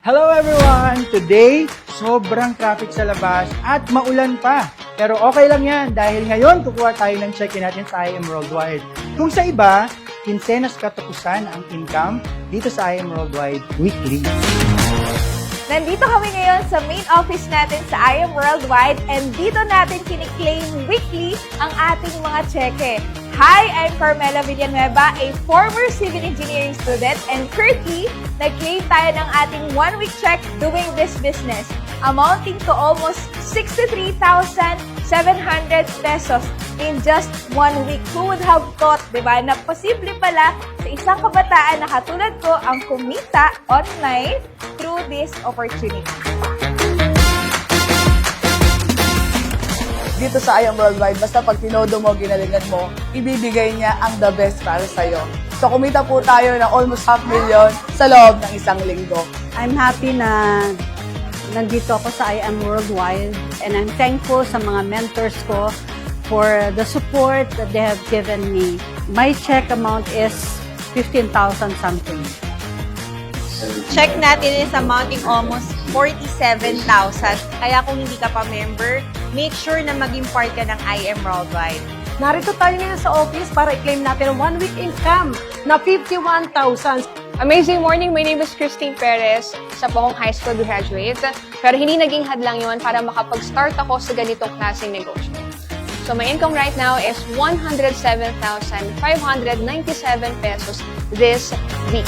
Hello everyone! Today, sobrang traffic sa labas at maulan pa. Pero okay lang yan dahil ngayon kukuha tayo ng check-in natin sa IM Worldwide. Kung sa iba, kinsenas katapusan ang income dito sa IM Worldwide weekly. Nandito kami ngayon sa main office natin sa IM Worldwide and dito natin kiniklaim weekly ang ating mga cheque. Hi, I'm Carmela Villanueva, a former civil engineering student, and currently, nag-claim tayo ng ating one-week check doing this business, amounting to almost 63,700 pesos in just 1 week. Who would have thought, diba, na posible pala sa isang kabataan na katulad ko ang kumita online through this opportunity. Dito sa IM Worldwide, basta pag tinodo mo, ginalingan mo, ibibigay niya ang the best para sa'yo. So kumita po tayo ng almost 500,000 sa loob ng isang linggo. I'm happy na nandito ako sa IM Worldwide and I'm thankful sa mga mentors ko for the support that they have given me. My check amount is 15,000 something. Check natin is amounting almost 47,000. Kaya kung hindi ka pa member, make sure na maging part ka ng IM Worldwide. Narito tayo ngayon sa office para i-claim natin ang 1 week income na 51,000. Amazing morning! My name is Christine Perez. Isa po akong high school graduate. Pero hindi naging hadlang yon para makapag-start ako sa ganitong klaseng negosyo. So my income right now is 107,597 pesos this week.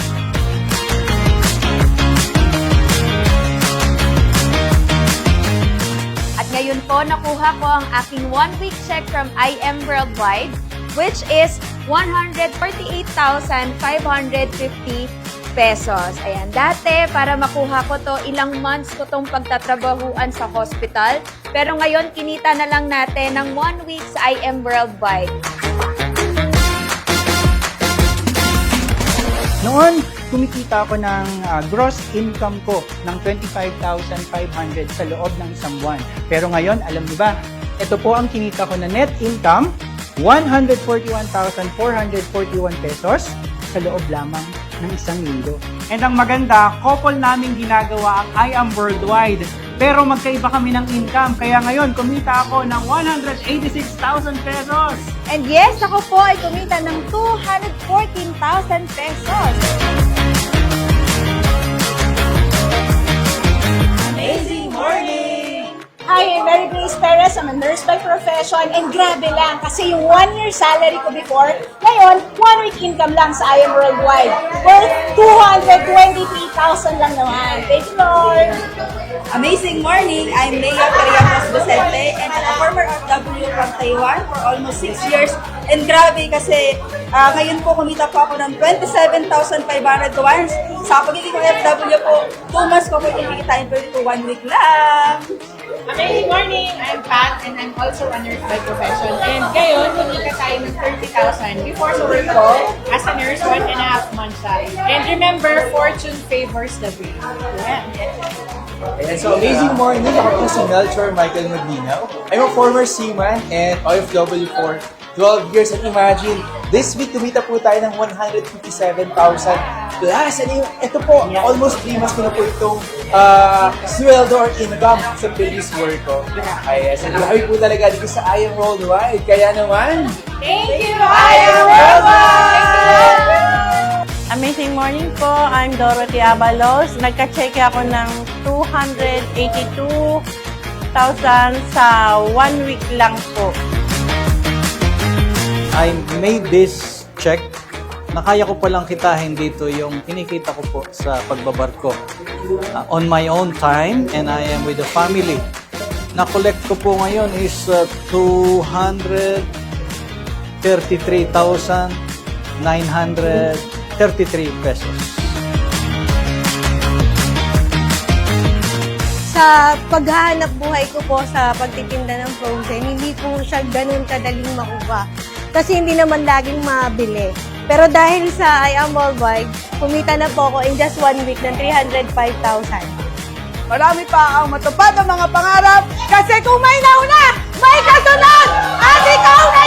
At ngayon po, nakuha ko ang aking 1-week check from IM Worldwide, which is 148,550 pesos. Ayan, dati, para makuha ko to, ilang months ko tong pagtatrabahuan sa hospital. Pero ngayon, kinita na lang natin ng 1 week sa IM Worldwide. Noon, kumikita ako ng gross income ko ng 25,500 sa loob ng isang buwan. Pero ngayon, alam niyo ba, ito po ang kinita ko na net income, 141,441 pesos sa loob lamang ng isang linggo. And ang maganda, couple namin ginagawa ang IM Worldwide. Pero magkaiba kami ng income. Kaya ngayon, kumita ako ng 186,000 pesos. And yes, ako po ay kumita ng 214,000 pesos. Amazing morning! Hi, I'm Mary Grace Perez. I'm a nurse by profession and grabe lang kasi yung 1-year salary ko before, ngayon, 1 week income lang sa IM Worldwide. Worth 223,000 lang naman. Thank you, Lord! Amazing morning! I'm Leia Perianos Vicente and I'm a former OFW from Taiwan for almost 6 years. And grabe kasi ngayon po kumita po ako ng 27,500 once. Sa pagiging OFW po, 2 months ko po kikitain, pero ito 1 week lang. Amazing morning! I'm Pat and I'm also a nurse by profession. And ngayon, kumita tayo ng 30,000. Before sa work ko, as a nurse, 1.5 months siya. And remember, fortune favors the brave. Yeah. Ayan, so amazing morning. Ako po si Melchor Michael Maglinaw. I'm a former seaman and OFW for 12 years. And imagine, this week kumita po tayo ng 157,000 plus. And ito po, almost 3 months ko na po itong sweldo or income sa previous work ko. Ayan, so grabe po talaga dito sa IM Worldwide. Kaya naman, Thank you, IM Worldwide! Amazing morning po. I'm Dorothy Abalos. Nagka-check ako ng 282,000 sa 1 week lang po. I made this check na kaya ko palang kitahin dito yung kinikita ko po sa pagbabarko on my own time and I am with the family. Na-collect ko po ngayon is 233,933 pesos. Sa paghahanap buhay ko po sa pagtitinda ng frozen, hindi po siya ganun kadaling makuha. Kasi hindi naman laging mabili. Pero dahil sa IM Worldwide, kumita na po ako in just 1 week ng 305,000. Marami pa ang matupad ang mga pangarap kasi kung may nauna, may kasunod! At ikaw na